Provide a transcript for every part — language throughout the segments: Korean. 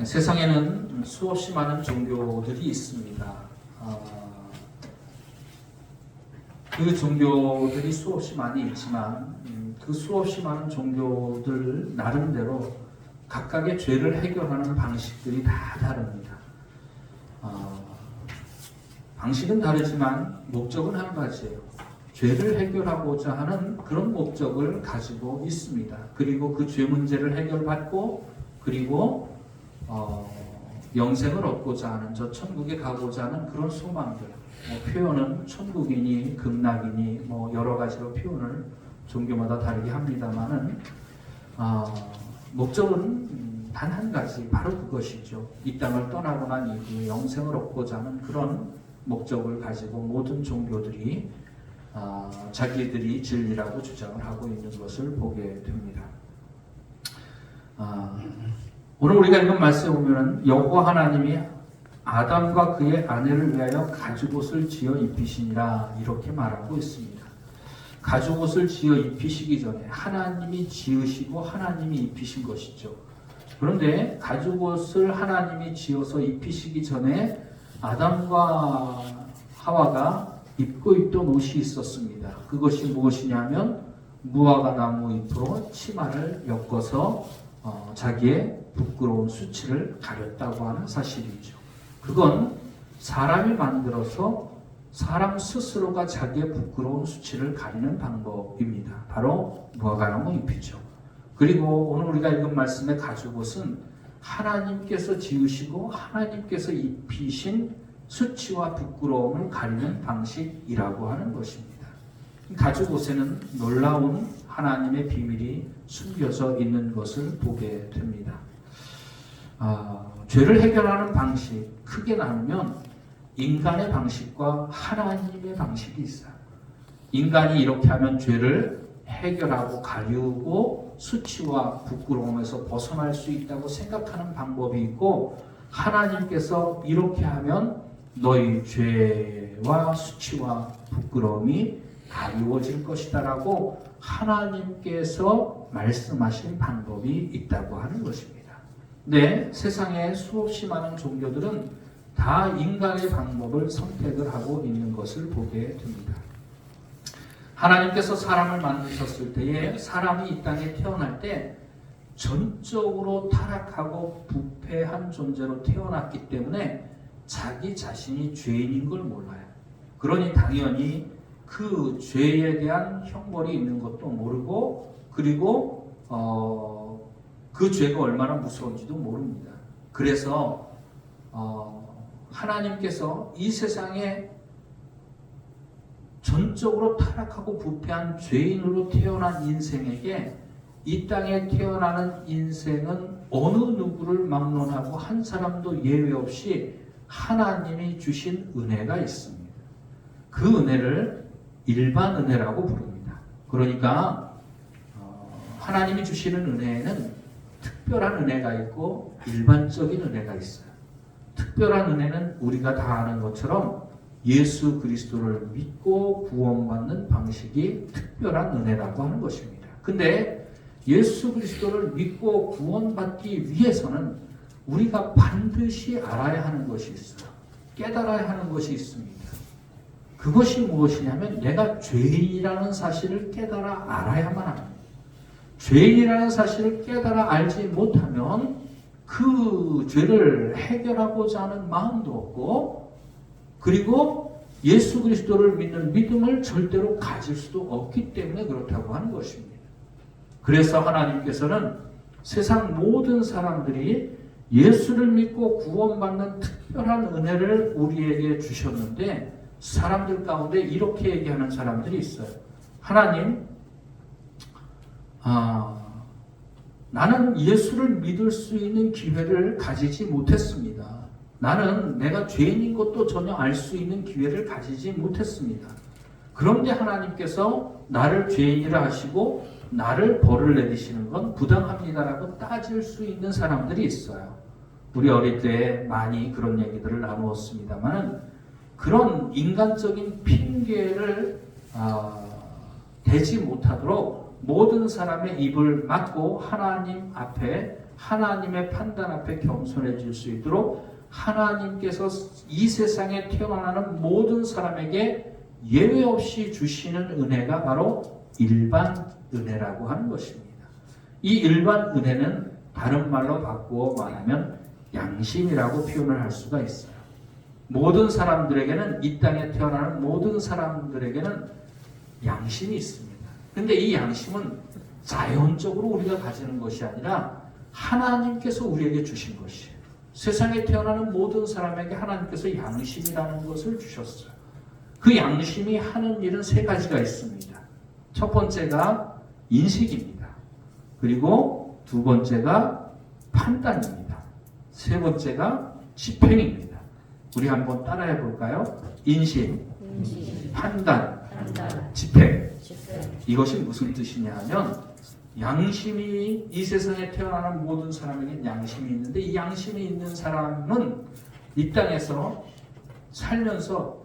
세상에는 수없이 많은 종교들이 있습니다. 그 종교들이 수없이 많이 있지만 그 수없이 많은 종교들 나름대로 각각의 죄를 해결하는 방식들이 다 다릅니다. 방식은 다르지만 목적은 한 가지예요. 죄를 해결하고자 하는 그런 목적을 가지고 있습니다. 그리고 그 죄 문제를 해결받고 그리고 영생을 얻고자 하는, 저 천국에 가고자 하는 그런 소망들, 표현은 천국이니 극락이니 여러 가지로 표현을 종교마다 다르게 합니다만은 목적은 단 한 가지, 바로 그것이죠. 이 땅을 떠나고 난 이후에 영생을 얻고자 하는 그런 목적을 가지고 모든 종교들이 자기들이 진리라고 주장을 하고 있는 것을 보게 됩니다. 오늘 우리가 읽은 말씀에 보면 여호와 하나님이 아담과 그의 아내를 위하여 가죽옷을 지어 입히시니라 이렇게 말하고 있습니다. 가죽옷을 지어 입히시기 전에 하나님이 지으시고 하나님이 입히신 것이죠. 그런데 가죽옷을 하나님이 지어서 입히시기 전에 아담과 하와가 입고 있던 옷이 있었습니다. 그것이 무엇이냐면 무화과 나무 잎으로 치마를 엮어서 자기의 부끄러운 수치를 가렸다고 하는 사실이죠. 그건 사람이 만들어서 사람 스스로가 자기의 부끄러운 수치를 가리는 방법입니다. 바로 무화과나무 잎이죠. 그리고 오늘 우리가 읽은 말씀의 가죽옷은 하나님께서 지으시고 하나님께서 입히신 수치와 부끄러움을 가리는 방식이라고 하는 것입니다. 가죽옷에는 놀라운 하나님의 비밀이 숨겨져 있는 것을 보게 됩니다. 죄를 해결하는 방식 크게 나누면 인간의 방식과 하나님의 방식이 있어요. 인간이 이렇게 하면 죄를 해결하고 가리우고 수치와 부끄러움에서 벗어날 수 있다고 생각하는 방법이 있고, 하나님께서 이렇게 하면 너희 죄와 수치와 부끄러움이 가리워질 것이다 라고 하나님께서 말씀하신 방법이 있다고 하는 것입니다. 네, 세상에 수없이 많은 종교들은 다 인간의 방법을 선택을 하고 있는 것을 보게 됩니다. 하나님께서 사람을 만드셨을 때에 사람이 이 땅에 태어날 때 전적으로 타락하고 부패한 존재로 태어났기 때문에 자기 자신이 죄인인 걸 몰라요. 그러니 당연히 그 죄에 대한 형벌이 있는 것도 모르고, 그리고 그 죄가 얼마나 무서운지도 모릅니다. 그래서 하나님께서 이 세상에 전적으로 타락하고 부패한 죄인으로 태어난 인생에게 이 땅에 태어나는 인생은 어느 누구를 막론하고 한 사람도 예외 없이 하나님이 주신 은혜가 있습니다. 그 은혜를 일반 은혜라고 부릅니다. 그러니까 하나님이 주시는 은혜에는 특별한 은혜가 있고 일반적인 은혜가 있어요. 특별한 은혜는 우리가 다 아는 것처럼 예수 그리스도를 믿고 구원받는 방식이 특별한 은혜라고 하는 것입니다. 근데 예수 그리스도를 믿고 구원받기 위해서는 우리가 반드시 알아야 하는 것이 있어요. 깨달아야 하는 것이 있습니다. 그것이 무엇이냐면 내가 죄인이라는 사실을 깨달아 알아야만 합니다. 죄인이라는 사실을 깨달아 알지 못하면 그 죄를 해결하고자 하는 마음도 없고, 그리고 예수 그리스도를 믿는 믿음을 절대로 가질 수도 없기 때문에 그렇다고 하는 것입니다. 그래서 하나님께서는 세상 모든 사람들이 예수를 믿고 구원받는 특별한 은혜를 우리에게 주셨는데, 사람들 가운데 이렇게 얘기하는 사람들이 있어요. 하나님, 나는 예수를 믿을 수 있는 기회를 가지지 못했습니다. 나는 내가 죄인인 것도 전혀 알 수 있는 기회를 가지지 못했습니다. 그런데 하나님께서 나를 죄인이라 하시고 나를 벌을 내리시는 건 부당합니다라고 따질 수 있는 사람들이 있어요. 우리 어릴 때 많이 그런 얘기들을 나누었습니다만, 그런 인간적인 핑계를 대지 못하도록 모든 사람의 입을 막고 하나님 앞에 하나님의 판단 앞에 겸손해질 수 있도록 하나님께서 이 세상에 태어나는 모든 사람에게 예외 없이 주시는 은혜가 바로 일반 은혜라고 하는 것입니다. 이 일반 은혜는 다른 말로 바꾸어 말하면 양심이라고 표현을 할 수가 있어요. 모든 사람들에게는, 이 땅에 태어나는 모든 사람들에게는 양심이 있습니다. 근데 이 양심은 자연적으로 우리가 가지는 것이 아니라 하나님께서 우리에게 주신 것이에요. 세상에 태어나는 모든 사람에게 하나님께서 양심이라는 것을 주셨어요. 그 양심이 하는 일은 세 가지가 있습니다. 첫 번째가 인식입니다. 그리고 두 번째가 판단입니다. 세 번째가 집행입니다. 우리 한번 따라해 볼까요? 인식, 판단, 집행. 이것이 무슨 뜻이냐 하면 양심이, 이 세상에 태어나는 모든 사람에게 양심이 있는데 이 양심이 있는 사람은 이 땅에서 살면서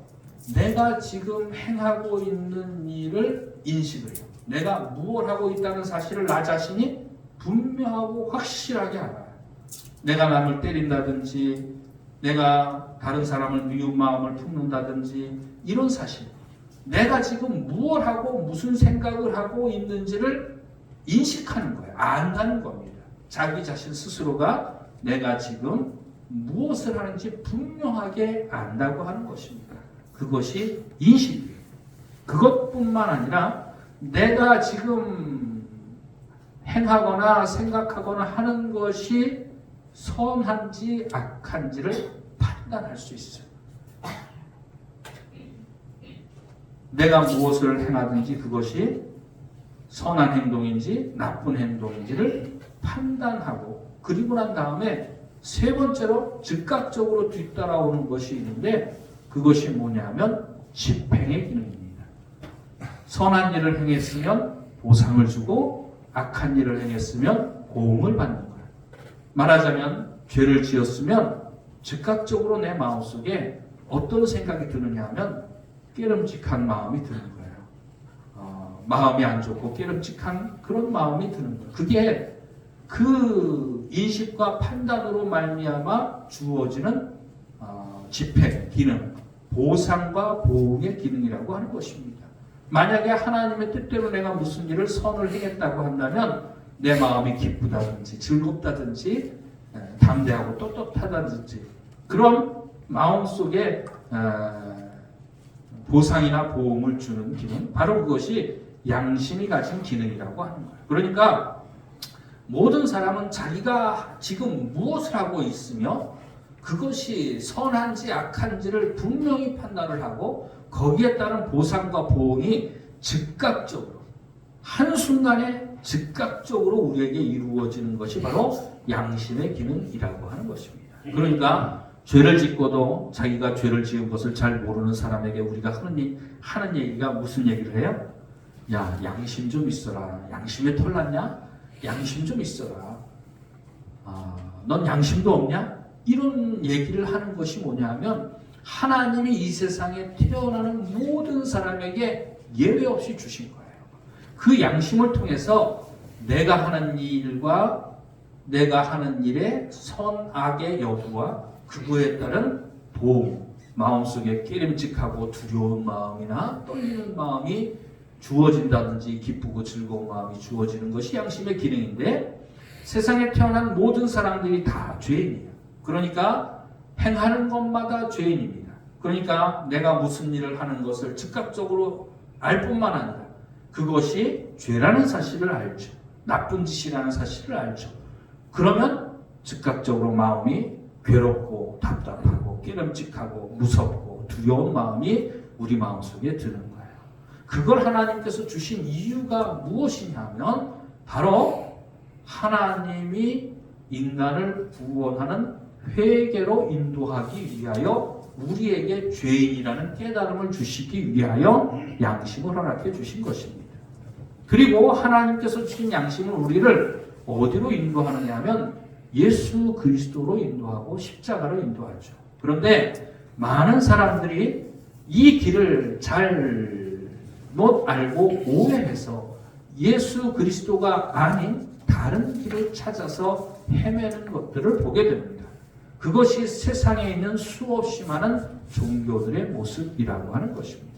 내가 지금 행하고 있는 일을 인식을 해요. 내가 무엇을 하고 있다는 사실을 나 자신이 분명하고 확실하게 알아요. 내가 남을 때린다든지 내가 다른 사람을 미운 마음을 품는다든지 이런 사실, 내가 지금 무엇을 하고 무슨 생각을 하고 있는지를 인식하는 거예요. 안다는 겁니다. 자기 자신 스스로가 내가 지금 무엇을 하는지 분명하게 안다고 하는 것입니다. 그것이 인식이에요. 그것뿐만 아니라 내가 지금 행하거나 생각하거나 하는 것이 선한지 악한지를 판단할 수 있어요. 내가 무엇을 행하든지 그것이 선한 행동인지 나쁜 행동인지를 판단하고, 그리고 난 다음에 세 번째로 즉각적으로 뒤따라오는 것이 있는데 그것이 뭐냐면 집행의 기능입니다. 선한 일을 행했으면 보상을 주고 악한 일을 행했으면 고음을 받는 거예요. 말하자면 죄를 지었으면 즉각적으로 내 마음속에 어떤 생각이 드느냐 하면 깨름직한 마음이 드는 거예요. 마음이 안 좋고 깨름직한 그런 마음이 드는 거예요. 그게 그 인식과 판단으로 말미암아 주어지는 집행, 기능, 보상과 보응의 기능이라고 하는 것입니다. 만약에 하나님의 뜻대로 내가 무슨 일을 선을 행했다고 한다면 내 마음이 기쁘다든지 즐겁다든지 담대하고 떳떳하다든지 그런 마음속에 보상이나 보응을 주는 기능, 바로 그것이 양심이 가진 기능이라고 하는 거예요. 그러니까 모든 사람은 자기가 지금 무엇을 하고 있으며 그것이 선한지 악한지를 분명히 판단을 하고 거기에 따른 보상과 보응이 즉각적으로, 한순간에 즉각적으로 우리에게 이루어지는 것이 바로 양심의 기능이라고 하는 것입니다. 그러니까 죄를 짓고도 자기가 죄를 지은 것을 잘 모르는 사람에게 우리가 하는 얘기가 무슨 얘기를 해요? 야, 양심 좀 있어라. 양심에 털 났냐? 양심 좀 있어라. 넌 양심도 없냐? 이런 얘기를 하는 것이 뭐냐면 하나님이 이 세상에 태어나는 모든 사람에게 예외 없이 주신 거예요. 그 양심을 통해서 내가 하는 일과 내가 하는 일의 선악의 여부와 그거에 따른 도움, 마음속에 깨름직하고 두려운 마음이나 떨리는 마음이 주어진다든지 기쁘고 즐거운 마음이 주어지는 것이 양심의 기능인데 세상에 태어난 모든 사람들이 다 죄인이에요. 그러니까 행하는 것마다 죄인입니다. 그러니까 내가 무슨 일을 하는 것을 즉각적으로 알 뿐만 아니라 그것이 죄라는 사실을 알죠. 나쁜 짓이라는 사실을 알죠. 그러면 즉각적으로 마음이 괴롭고 답답하고 깨름직하고 무섭고 두려운 마음이 우리 마음속에 드는 거예요. 그걸 하나님께서 주신 이유가 무엇이냐면 바로 하나님이 인간을 구원하는 회개로 인도하기 위하여 우리에게 죄인이라는 깨달음을 주시기 위하여 양심을 허락해 주신 것입니다. 그리고 하나님께서 주신 양심은 우리를 어디로 인도하느냐 하면 예수 그리스도로 인도하고 십자가로 인도하죠. 그런데 많은 사람들이 이 길을 잘못 알고 오해해서 예수 그리스도가 아닌 다른 길을 찾아서 헤매는 것들을 보게 됩니다. 그것이 세상에 있는 수없이 많은 종교들의 모습이라고 하는 것입니다.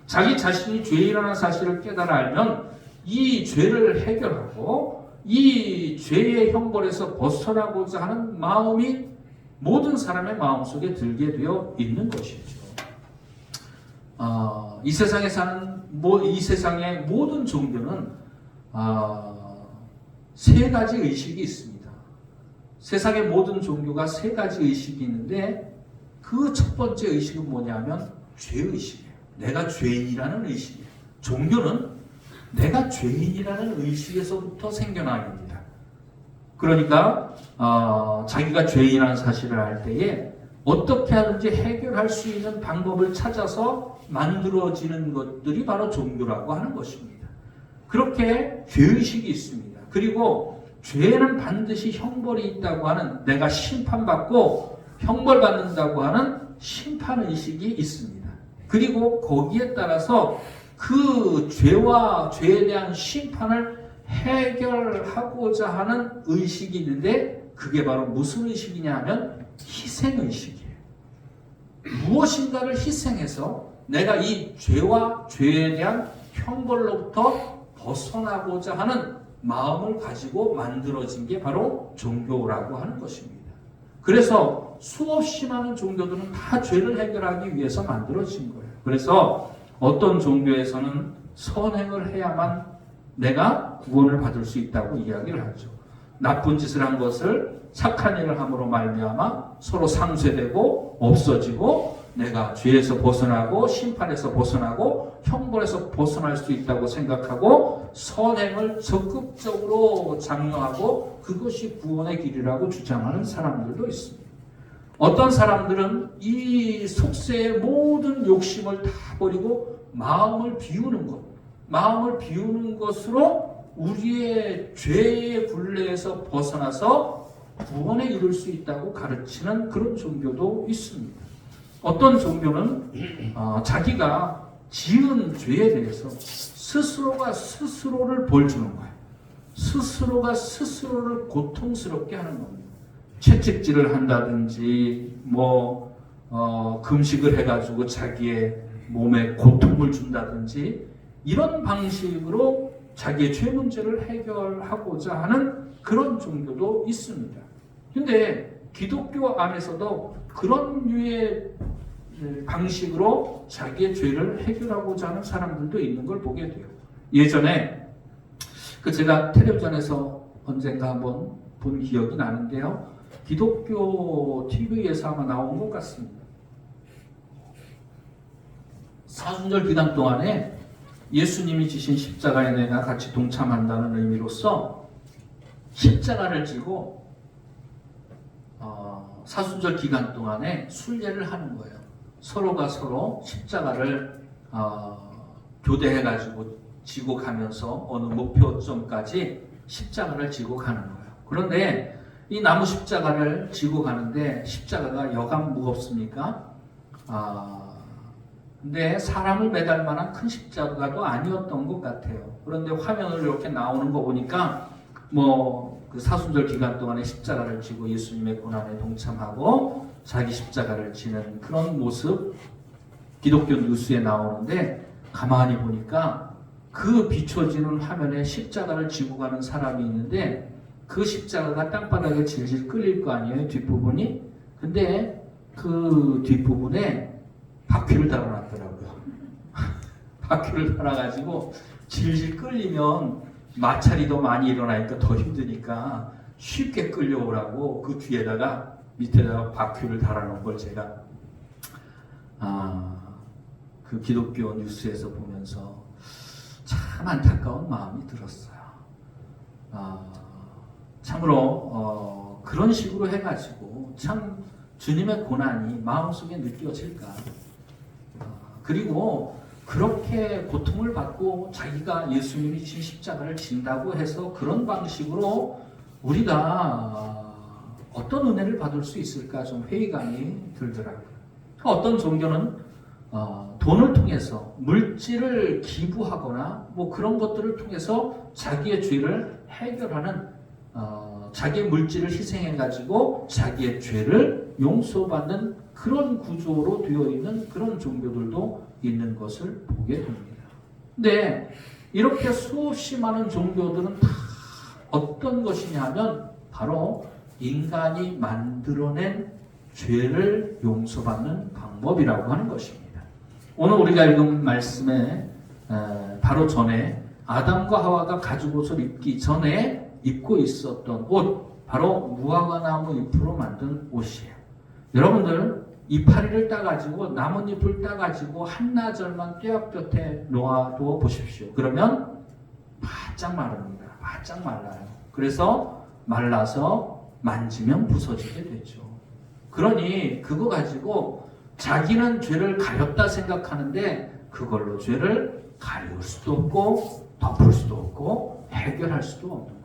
자기 자신이 죄인이라는 사실을 깨달아 알면 이 죄를 해결하고 이 죄의 형벌에서 벗어나고자 하는 마음이 모든 사람의 마음속에 들게 되어 있는 것이죠. 이 세상에 사는 이 세상의 모든 종교는 세 가지 의식이 있습니다. 세상의 모든 종교가 세 가지 의식이 있는데 그 첫 번째 의식은 뭐냐면 죄의식이에요. 내가 죄인이라는 의식이에요. 종교는 내가 죄인이라는 의식에서부터 생겨납니다. 그러니까 자기가 죄인이라는 사실을 알 때에 어떻게 하든지 해결할 수 있는 방법을 찾아서 만들어지는 것들이 바로 종교라고 하는 것입니다. 그렇게 죄의식이 있습니다. 그리고 죄는 반드시 형벌이 있다고 하는, 내가 심판받고 형벌받는다고 하는 심판의식이 있습니다. 그리고 거기에 따라서 그 죄와 죄에 대한 심판을 해결하고자 하는 의식이 있는데 그게 바로 무슨 의식이냐 하면 희생의식이에요. 무엇인가를 희생해서 내가 이 죄와 죄에 대한 형벌로부터 벗어나고자 하는 마음을 가지고 만들어진 게 바로 종교라고 하는 것입니다. 그래서 수없이 많은 종교들은 다 죄를 해결하기 위해서 만들어진 거예요. 그래서 어떤 종교에서는 선행을 해야만 내가 구원을 받을 수 있다고 이야기를 하죠. 나쁜 짓을 한 것을 착한 일을 함으로 말미암아 서로 상쇄되고 없어지고 내가 죄에서 벗어나고 심판에서 벗어나고 형벌에서 벗어날 수 있다고 생각하고 선행을 적극적으로 장려하고 그것이 구원의 길이라고 주장하는 사람들도 있습니다. 어떤 사람들은 이 속세의 모든 욕심을 다 버리고 마음을 비우는 것으로 우리의 죄의 굴레에서 벗어나서 구원에 이룰 수 있다고 가르치는 그런 종교도 있습니다. 어떤 종교는 자기가 지은 죄에 대해서 스스로가 스스로를 벌 주는 거예요. 스스로가 스스로를 고통스럽게 하는 겁니다. 채찍질을 한다든지 금식을 해가지고 자기의 몸에 고통을 준다든지 이런 방식으로 자기의 죄 문제를 해결하고자 하는 그런 종교도 있습니다. 근데 기독교 안에서도 그런 류의 방식으로 자기의 죄를 해결하고자 하는 사람들도 있는 걸 보게 돼요. 예전에 제가 텔레비전에서 언젠가 한번 본 기억이 나는데요. 기독교 TV에서 아마 나온 것 같습니다. 사순절 기간 동안에 예수님이 지신 십자가에 내가 같이 동참한다는 의미로서 십자가를 지고 사순절 기간 동안에 순례를 하는 거예요. 서로가 서로 십자가를 교대해가지고 지고 가면서 어느 목표점까지 십자가를 지고 가는 거예요. 그런데 이 나무 십자가를 지고 가는데 십자가가 여간 무겁습니까? 근데 사람을 매달 만한 큰 십자가도 아니었던 것 같아요. 그런데 화면을 이렇게 나오는 거 보니까 그 사순절 기간 동안에 십자가를 지고 예수님의 고난에 동참하고 자기 십자가를 지는 그런 모습 기독교 뉴스에 나오는데 가만히 보니까 그 비춰지는 화면에 십자가를 지고 가는 사람이 있는데 그 십자가가 땅바닥에 질질 끌릴 거 아니에요, 뒷부분이. 근데 그 뒷부분에 바퀴를 달아놨더라고요. 바퀴를 달아가지고 질질 끌리면 마찰이 더 많이 일어나니까 더 힘드니까 쉽게 끌려오라고 그 뒤에다가 밑에다가 바퀴를 달아놓은 걸 제가 그 기독교 뉴스에서 보면서 참 안타까운 마음이 들었어요. 참으로 그런 식으로 해가지고 참 주님의 고난이 마음속에 느껴질까. 그리고 그렇게 고통을 받고 자기가 예수님이 진 십자가를 진다고 해서 그런 방식으로 우리가 어떤 은혜를 받을 수 있을까 좀 회의감이 들더라고요. 어떤 종교는 돈을 통해서 물질을 기부하거나 그런 것들을 통해서 자기의 죄를 해결하는 자기의 물질을 희생해가지고 자기의 죄를 용서받는 그런 구조로 되어 있는 그런 종교들도 있는 것을 보게 됩니다. 근데 이렇게 수없이 많은 종교들은 다 어떤 것이냐 하면 바로 인간이 만들어낸 죄를 용서받는 방법이라고 하는 것입니다. 오늘 우리가 읽은 말씀에 바로 전에 아담과 하와가 가죽 옷을 입기 전에 입고 있었던 옷, 바로 무화과나무 잎으로 만든 옷이에요. 여러분들 이파리를 따가지고 나뭇잎을 따가지고 한나절만 떼약볕에 놓아두어 보십시오. 그러면 바짝 마릅니다. 바짝 말라요. 그래서 말라서 만지면 부서지게 되죠. 그러니 그거 가지고 자기는 죄를 가렸다 생각하는데 그걸로 죄를 가릴 수도 없고 덮을 수도 없고 해결할 수도 없는 거예요.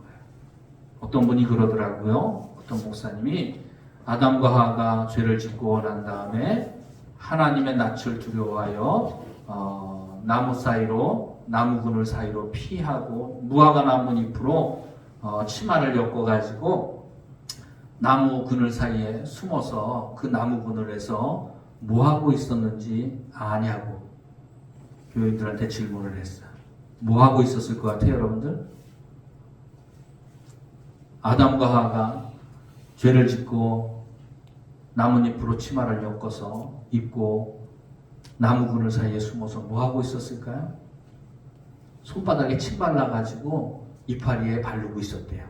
어떤 분이 그러더라고요. 어떤 목사님이 아담과 하와가 죄를 짓고 난 다음에 하나님의 낯을 두려워하여 나무 사이로 나무 그늘 사이로 피하고 무화과 나뭇잎으로 치마를 엮어가지고 나무 그늘 사이에 숨어서 그 나무 그늘에서 뭐 하고 있었는지 아냐고 교인들한테 질문을 했어요. 뭐 하고 있었을 것 같아요, 여러분들? 아담과 하와가 죄를 짓고 나뭇잎으로 치마를 엮어서 입고 나무 그늘 사이에 숨어서 뭐 하고 있었을까요? 손바닥에 침 발라가지고 이파리에 바르고 있었대요.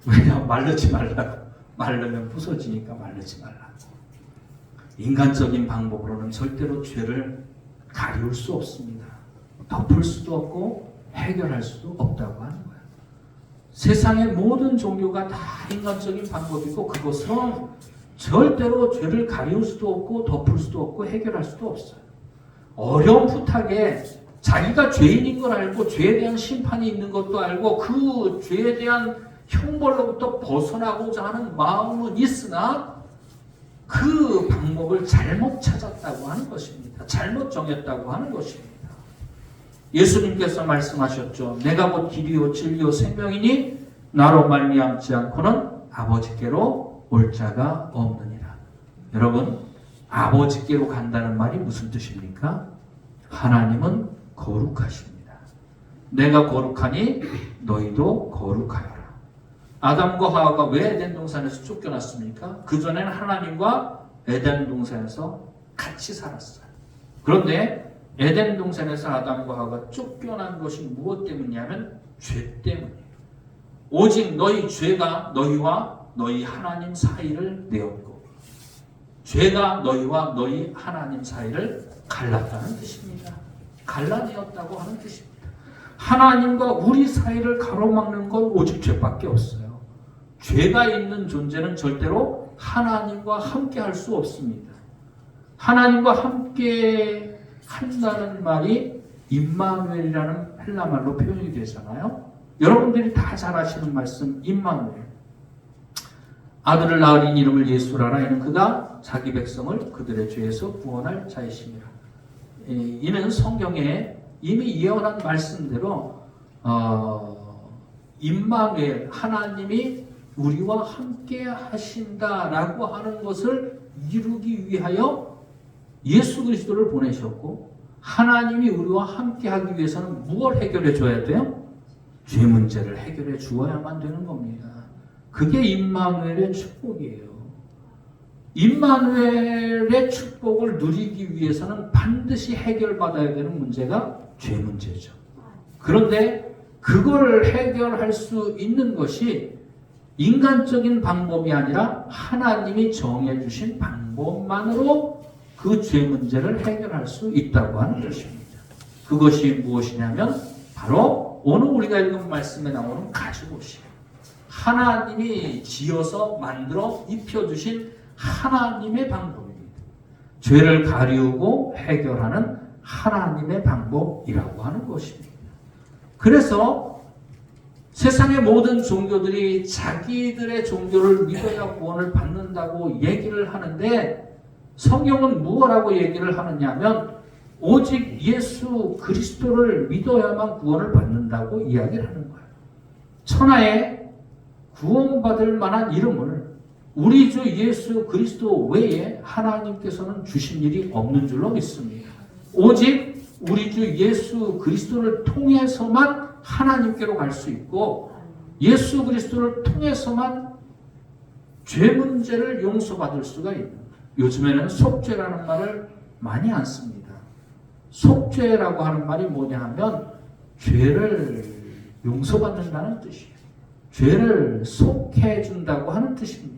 왜냐하면 말르지 말라고. 말르면 부서지니까 말르지 말라고. 인간적인 방법으로는 절대로 죄를 가리울 수 없습니다. 덮을 수도 없고 해결할 수도 없다고 하는 거예요. 세상의 모든 종교가 다 인간적인 방법이고 그것은 절대로 죄를 가리울 수도 없고 덮을 수도 없고 해결할 수도 없어요. 어렴풋하게 자기가 죄인인 걸 알고 죄에 대한 심판이 있는 것도 알고 그 죄에 대한 형벌로부터 벗어나고자 하는 마음은 있으나 그 방법을 잘못 찾았다고 하는 것입니다. 잘못 정했다고 하는 것입니다. 예수님께서 말씀하셨죠. 내가 곧 길이요 진리요 생명이니 나로 말미암지 않고는 아버지께로 올 자가 없느니라. 여러분, 아버지께로 간다는 말이 무슨 뜻입니까? 하나님은 거룩하십니다. 내가 거룩하니 너희도 거룩하여라. 아담과 하와가 왜 에덴 동산에서 쫓겨났습니까? 그전에는 하나님과 에덴 동산에서 같이 살았어요. 그런데 에덴 동산에서 아담과 하와가 쫓겨난 것이 무엇 때문이냐면 죄 때문이에요. 오직 너희 죄가 너희와 너희 하나님 사이를 내었고 죄가 너희와 너희 하나님 사이를 갈랐다는 뜻입니다. 갈라내었다고 하는 뜻입니다. 하나님과 우리 사이를 가로막는 건 오직 죄밖에 없어요. 죄가 있는 존재는 절대로 하나님과 함께 할 수 없습니다. 하나님과 함께 한다는 말이 임마누엘이라는 헬라말로 표현이 되잖아요. 여러분들이 다 잘 아시는 말씀 임마누엘. 아들을 낳으린 이름을 예수라라. 이는 그가 자기 백성을 그들의 죄에서 구원할 자이시니라. 이는 성경에 이미 예언한 말씀대로 임마누엘 하나님이 우리와 함께 하신다라고 하는 것을 이루기 위하여 예수 그리스도를 보내셨고 하나님이 우리와 함께 하기 위해서는 무엇을 해결해 줘야 돼요? 죄 문제를 해결해 주어야만 되는 겁니다. 그게 임마누엘의 축복이에요. 임마누엘의 축복을 누리기 위해서는 반드시 해결받아야 되는 문제가 죄 문제죠. 그런데 그걸 해결할 수 있는 것이 인간적인 방법이 아니라 하나님이 정해주신 방법만으로 그 죄 문제를 해결할 수 있다고 하는 것입니다. 그것이 무엇이냐면 바로 오늘 우리가 읽은 말씀에 나오는 가죽옷이에요. 하나님이 지어서 만들어 입혀주신 하나님의 방법입니다. 죄를 가리우고 해결하는 하나님의 방법이라고 하는 것입니다. 그래서 세상의 모든 종교들이 자기들의 종교를 믿어야 구원을 받는다고 얘기를 하는데 성경은 무엇라고 얘기를 하느냐면 오직 예수 그리스도를 믿어야만 구원을 받는다고 이야기를 하는 거예요. 천하에 구원받을 만한 이름을 우리 주 예수 그리스도 외에 하나님께서는 주신 일이 없는 줄로 믿습니다. 오직 우리 주 예수 그리스도를 통해서만 하나님께로 갈 수 있고 예수 그리스도를 통해서만 죄 문제를 용서받을 수가 있는 거예요. 요즘에는 속죄라는 말을 많이 안 씁니다. 속죄라고 하는 말이 뭐냐 하면 죄를 용서받는다는 뜻이에요. 죄를 속해 준다고 하는 뜻입니다.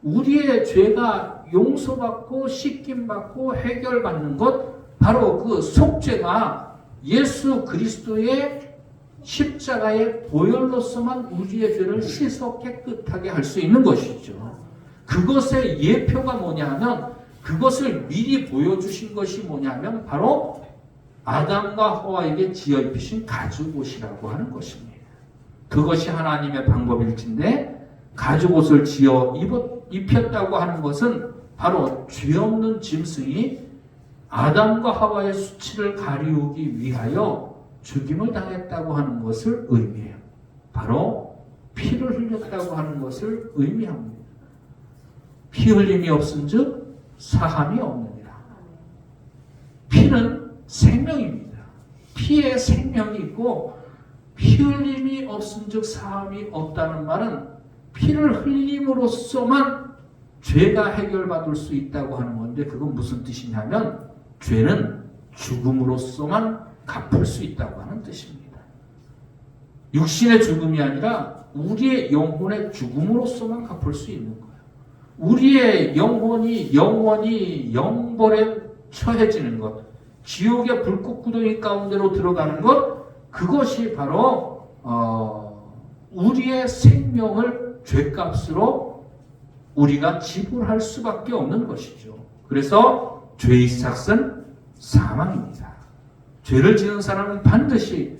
우리의 죄가 용서받고 씻김받고 해결받는 것 바로 그 속죄가 예수 그리스도의 십자가의 보혈로서만 우리의 죄를 씻어 깨끗하게 할 수 있는 것이죠. 그것의 예표가 뭐냐 하면 그것을 미리 보여주신 것이 뭐냐 하면 바로 아담과 하와에게 지어 입히신 가죽옷이라고 하는 것입니다. 그것이 하나님의 방법일진데 가죽옷을 지어 입혔다고 하는 것은 바로 죄 없는 짐승이 아담과 하와의 수치를 가리우기 위하여 죽임을 당했다고 하는 것을 의미해요. 바로 피를 흘렸다고 하는 것을 의미합니다. 피 흘림이 없은즉 사함이 없느니라. 피는 생명입니다. 피에 생명이 있고 피 흘림이 없은즉 사함이 없다는 말은 피를 흘림으로써만 죄가 해결받을 수 있다고 하는 건데 그건 무슨 뜻이냐면 죄는 죽음으로써만 갚을 수 있다고 하는 뜻입니다. 육신의 죽음이 아니라 우리의 영혼의 죽음으로써만 갚을 수 있는 거예요. 우리의 영혼이 영원히 영벌에 처해지는 것, 지옥의 불꽃 구덩이 가운데로 들어가는 것, 그것이 바로 우리의 생명을 죄값으로 우리가 지불할 수밖에 없는 것이죠. 그래서 죄의 삭은 사망입니다. 죄를 지은 사람은 반드시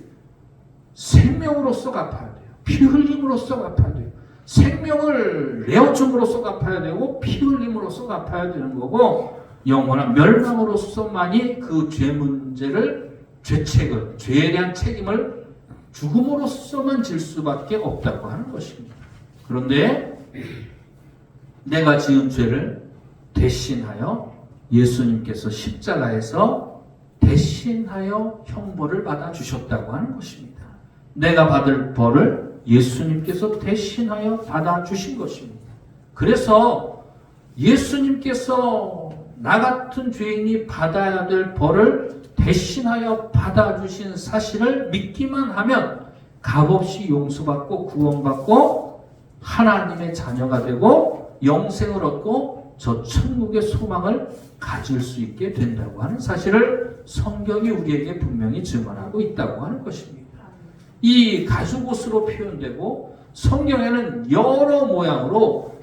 생명으로서 갚아야 돼요. 피 흘림으로써 갚아야 돼요. 생명을 내어줌으로써 갚아야 되고 피 흘림으로써 갚아야 되는 거고 영원한 멸망으로서만이 그 죄 문제를 죄책을 죄에 대한 책임을 죽음으로써만 질 수밖에 없다고 하는 것입니다. 그런데 내가 지은 죄를 대신하여 예수님께서 십자가에서 대신하여 형벌을 받아 주셨다고 하는 것입니다. 내가 받을 벌을 예수님께서 대신하여 받아 주신 것입니다. 그래서 예수님께서 나 같은 죄인이 받아야 될 벌을 대신하여 받아 주신 사실을 믿기만 하면 값없이 용서받고 구원받고 하나님의 자녀가 되고 영생을 얻고 저 천국의 소망을 가질 수 있게 된다고 하는 사실을 성경이 우리에게 분명히 증언하고 있다고 하는 것입니다. 이 가죽옷으로 표현되고 성경에는 여러 모양으로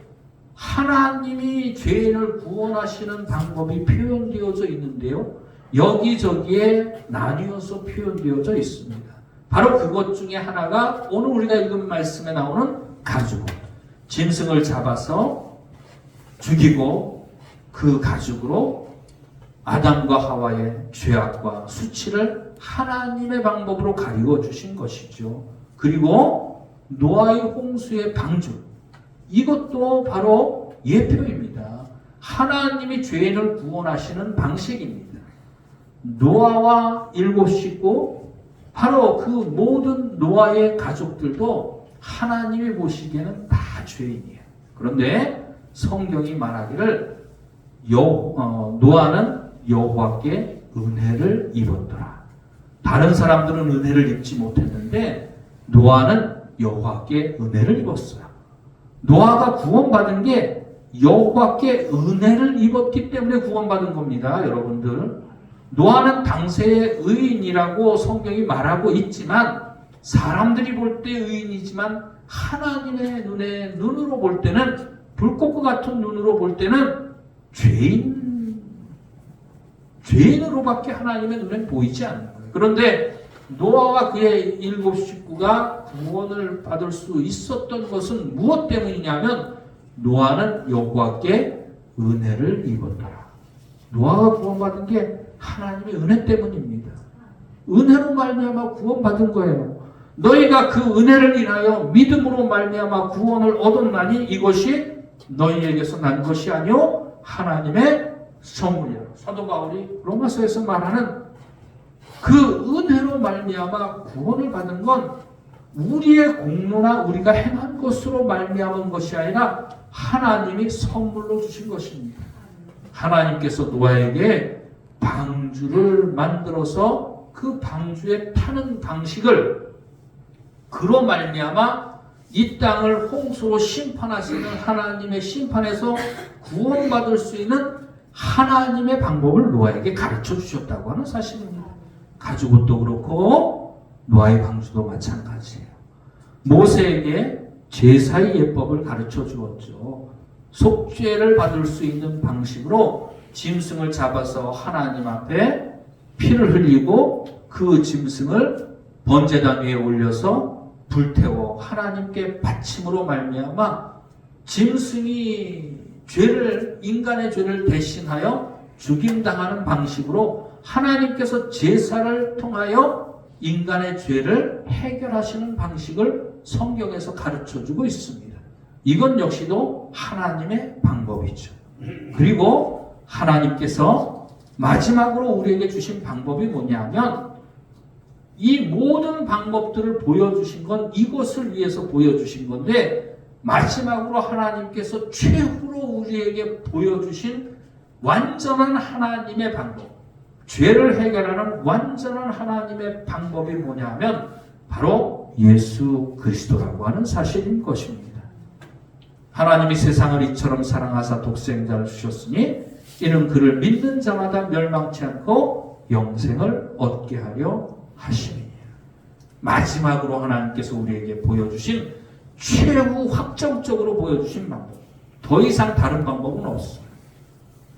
하나님이 죄인을 구원하시는 방법이 표현되어져 있는데요. 여기저기에 나뉘어서 표현되어져 있습니다. 바로 그것 중에 하나가 오늘 우리가 읽은 말씀에 나오는 가죽옷. 짐승을 잡아서 죽이고 그 가죽으로 아담과 하와의 죄악과 수치를 하나님의 방법으로 가리워 주신 것이죠. 그리고 노아의 홍수의 방주. 이것도 바로 예표입니다. 하나님이 죄인을 구원하시는 방식입니다. 노아와 7 식구, 바로 그 모든 노아의 가족들도 하나님이 보시기에는 다 죄인이에요. 그런데 성경이 말하기를 노아는 여호와께 은혜를 입었더라. 다른 사람들은 은혜를 입지 못했는데 노아는 여호와께 은혜를 입었어요. 노아가 구원받은 게 여호와께 은혜를 입었기 때문에 구원받은 겁니다. 여러분들. 노아는 당시의 의인이라고 성경이 말하고 있지만 사람들이 볼 때 의인이지만 하나님의 눈으로 볼 때는 불꽃과 같은 눈으로 볼 때는 죄인으로밖에 하나님의 눈에 보이지 않는 거예요. 그런데 노아와 그의 7 식구가 구원을 받을 수 있었던 것은 무엇 때문이냐면 노아는 여호와께 은혜를 입었더라. 노아가 구원받은 게 하나님의 은혜 때문입니다. 은혜로 말미암아 구원받은 거예요. 너희가 그 은혜를 인하여 믿음으로 말미암아 구원을 얻었나니 이것이 너희에게서 난 것이 아니요 하나님의 선물이라. 사도 바울이 로마서에서 말하는 그 은혜로 말미암아 구원을 받은 건 우리의 공로나 우리가 행한 것으로 말미암은 것이 아니라 하나님이 선물로 주신 것입니다. 하나님께서 노아에게 방주를 만들어서 그 방주에 타는 방식을 그로 말미암아 이 땅을 홍수로 심판하시는 하나님의 심판에서 구원받을 수 있는 하나님의 방법을 노아에게 가르쳐 주셨다고 하는 사실입니다. 가죽옷도 그렇고 노아의 방주도 마찬가지예요. 모세에게 제사의 예법을 가르쳐 주었죠. 속죄를 받을 수 있는 방식으로 짐승을 잡아서 하나님 앞에 피를 흘리고 그 짐승을 번제단 위에 올려서 불태워 하나님께 바침으로 말미암아 짐승이 인간의 죄를 대신하여 죽임당하는 방식으로 하나님께서 제사를 통하여 인간의 죄를 해결하시는 방식을 성경에서 가르쳐주고 있습니다. 이건 역시도 하나님의 방법이죠. 그리고 하나님께서 마지막으로 우리에게 주신 방법이 뭐냐면 이 모든 방법들을 보여주신 건 이것을 위해서 보여주신 건데 마지막으로 하나님께서 최후로 우리에게 보여주신 완전한 하나님의 방법, 죄를 해결하는 완전한 하나님의 방법이 뭐냐면 바로 예수 그리스도라고 하는 사실인 것입니다. 하나님이 세상을 이처럼 사랑하사 독생자를 주셨으니 이는 그를 믿는 자마다 멸망치 않고 영생을 얻게 하려 하심이니라. 마지막으로 하나님께서 우리에게 보여주신 최후 확정적으로 보여주신 방법, 더 이상 다른 방법은 없어요.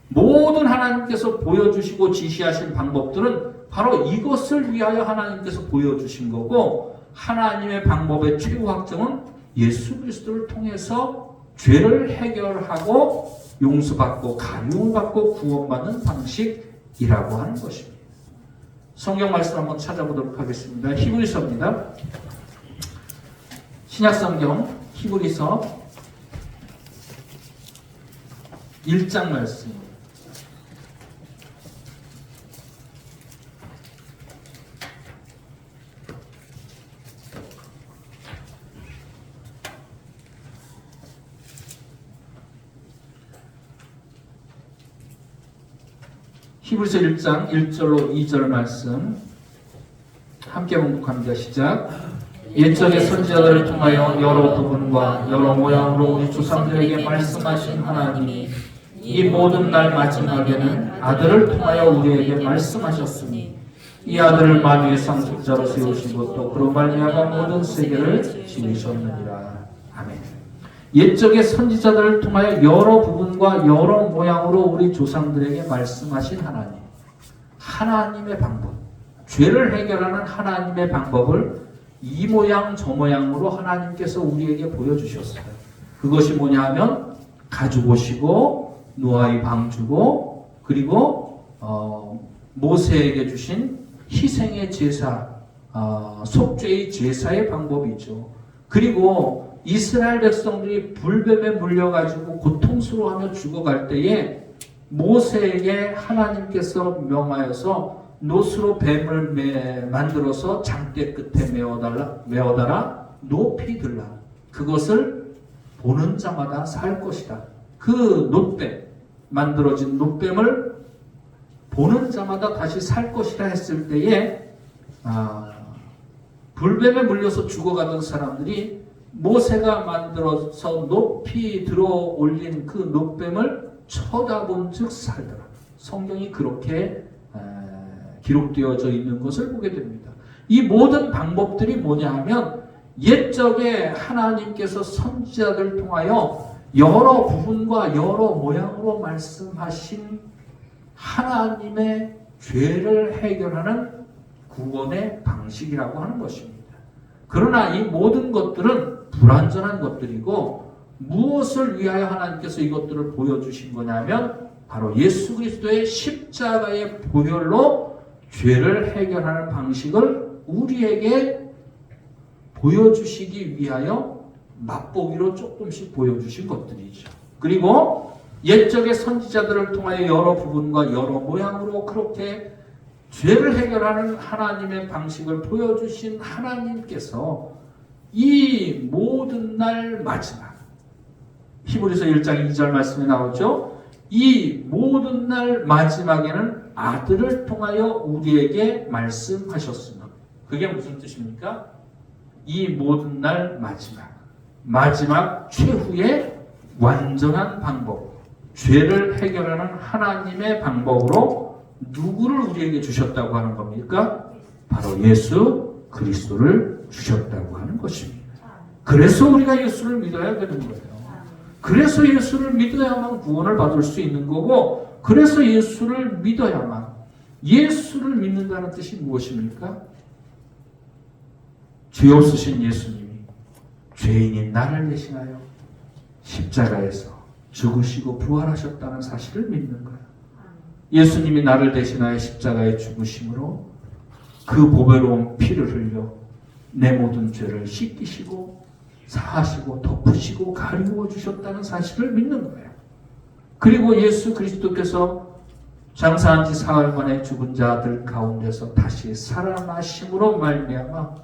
모든 하나님께서 보여주시고 지시하신 방법들은 바로 이것을 위하여 하나님께서 보여주신 거고 하나님의 방법의 최후 확정은 예수 그리스도를 통해서 죄를 해결하고 용서받고 간용을 받고 구원받는 방식이라고 하는 것입니다. 성경 말씀 한번 찾아보도록 하겠습니다. 히브리서입니다. 신약성경 히브리서 1장 말씀. 히브리서 1장 1절로 2절 말씀 함께 봉독합니다. 시작. 옛적의 선지자들을 통하여 여러 부분과 여러 모양으로 우리 조상들에게 말씀하신 하나님이 이 모든 날 마지막에는 아들을 통하여 우리에게 말씀하셨으니 이 아들을 만유의 상속자로 세우시고 또 그로 말미암아 모든 세계를 지으셨느니라. 아멘. 옛적의 선지자들을 통하여 여러 부분과 여러 모양으로 우리 조상들에게 말씀하신 하나님, 하나님의 방법, 죄를 해결하는 하나님의 방법을 이 모양 저 모양으로 하나님께서 우리에게 보여주셨어요. 그것이 뭐냐 하면 가죽옷이고 노아의 방주고 그리고 모세에게 주신 희생의 제사, 속죄의 제사의 방법이죠. 그리고 이스라엘 백성들이 불뱀에 물려가지고 고통스러워하며 죽어갈 때에 모세에게 하나님께서 명하여서 노스로 뱀을 만들어서 장대 끝에 메어달아 높이 들라. 그것을 보는 자마다 살 것이다. 그 놋뱀, 만들어진 놋뱀을 보는 자마다 다시 살 것이다 했을 때에 불뱀에 물려서 죽어가던 사람들이 모세가 만들어서 높이 들어 올린 그 놋뱀을 쳐다본 즉 살더라. 성경이 그렇게 기록되어져 있는 것을 보게 됩니다. 이 모든 방법들이 뭐냐 하면 옛적에 하나님께서 선지자들 통하여 여러 부분과 여러 모양으로 말씀하신 하나님의 죄를 해결하는 구원의 방식이라고 하는 것입니다. 그러나 이 모든 것들은 불완전한 것들이고 무엇을 위하여 하나님께서 이것들을 보여주신 거냐면 바로 예수 그리스도의 십자가의 보혈로 죄를 해결하는 방식을 우리에게 보여주시기 위하여 맛보기로 조금씩 보여주신 것들이죠. 그리고 옛적의 선지자들을 통하여 여러 부분과 여러 모양으로 그렇게 죄를 해결하는 하나님의 방식을 보여주신 하나님께서 이 모든 날 마지막, 히브리서 1장 2절 말씀에 나오죠. 이 모든 날 마지막에는 아들을 통하여 우리에게 말씀하셨으며, 그게 무슨 뜻입니까? 이 모든 날 마지막 최후의 완전한 방법, 죄를 해결하는 하나님의 방법으로 누구를 우리에게 주셨다고 하는 겁니까? 바로 예수 그리스도를 주셨다고 하는 것입니다. 그래서 우리가 예수를 믿어야 되는 거예요. 그래서 예수를 믿어야만 구원을 받을 수 있는 거고, 그래서 예수를 믿어야만, 예수를 믿는다는 뜻이 무엇입니까? 죄 없으신 예수님이 죄인인 나를 대신하여 십자가에서 죽으시고 부활하셨다는 사실을 믿는 거예요. 예수님이 나를 대신하여 십자가에 죽으심으로 그 보배로운 피를 흘려 내 모든 죄를 씻기시고 사하시고 덮으시고 가리워 주셨다는 사실을 믿는 거예요. 그리고 예수 그리스도께서 장사한 지 사흘 만에 죽은 자들 가운데서 다시 살아나심으로 말미암아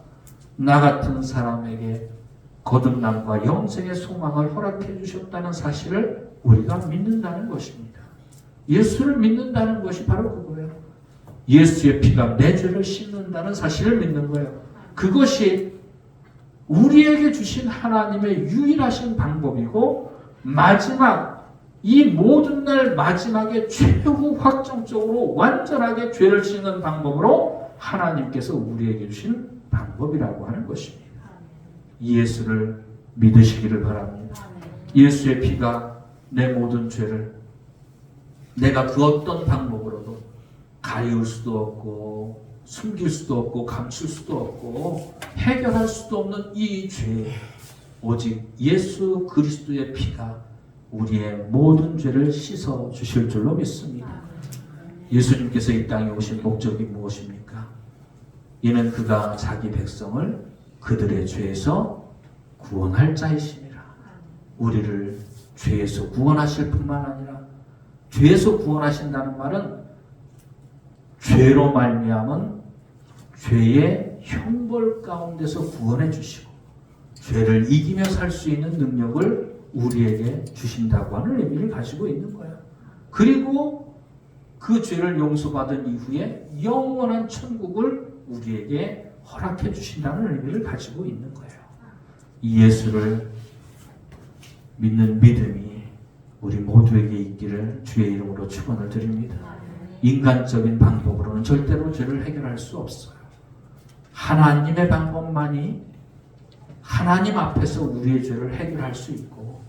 나 같은 사람에게 거듭남과 영생의 소망을 허락해 주셨다는 사실을 우리가 믿는다는 것입니다. 예수를 믿는다는 것이 바로 그거예요. 예수의 피가 내 죄를 씻는다는 사실을 믿는 거예요. 그것이 우리에게 주신 하나님의 유일하신 방법이고, 마지막 이 모든 날 마지막에 최후 확정적으로 완전하게 죄를 씻는 방법으로 하나님께서 우리에게 주신 방법이라고 하는 것입니다. 이 예수를 믿으시기를 바랍니다. 예수의 피가 내 모든 죄를 내가 그 어떤 방법으로도 가리울 수도 없고 숨길 수도 없고 감출 수도 없고 해결할 수도 없는 이 죄, 오직 예수 그리스도의 피가 우리의 모든 죄를 씻어 주실 줄로 믿습니다. 예수님께서 이 땅에 오신 목적이 무엇입니까? 이는 그가 자기 백성을 그들의 죄에서 구원할 자이심이라. 우리를 죄에서 구원하실 뿐만 아니라, 죄에서 구원하신다는 말은 죄로 말미암은 죄의 형벌 가운데서 구원해 주시고 죄를 이기며 살 수 있는 능력을 우리에게 주신다고 하는 의미를 가지고 있는 거예요. 그리고 그 죄를 용서받은 이후에 영원한 천국을 우리에게 허락해 주신다는 의미를 가지고 있는 거예요. 이 예수를 믿는 믿음이 우리 모두에게 있기를 주의 이름으로 축원을 드립니다. 인간적인 방법으로는 절대로 죄를 해결할 수 없어요. 하나님의 방법만이 하나님 앞에서 우리의 죄를 해결할 수 있고,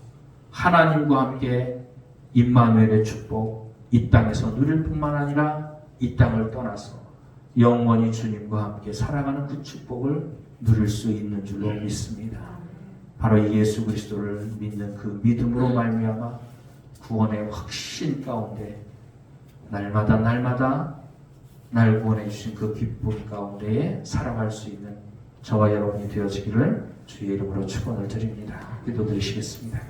하나님과 함께 임마누엘의 축복 이 땅에서 누릴 뿐만 아니라 이 땅을 떠나서 영원히 주님과 함께 살아가는 그 축복을 누릴 수 있는 줄로 믿습니다. 바로 이 예수 그리스도를 믿는 그 믿음으로 말미암아 구원의 확신 가운데 날마다 날 구원해 주신 그 기쁨 가운데에 살아갈 수 있는 저와 여러분이 되어지기를 주의 이름으로 축원을 드립니다. 기도드리시겠습니다.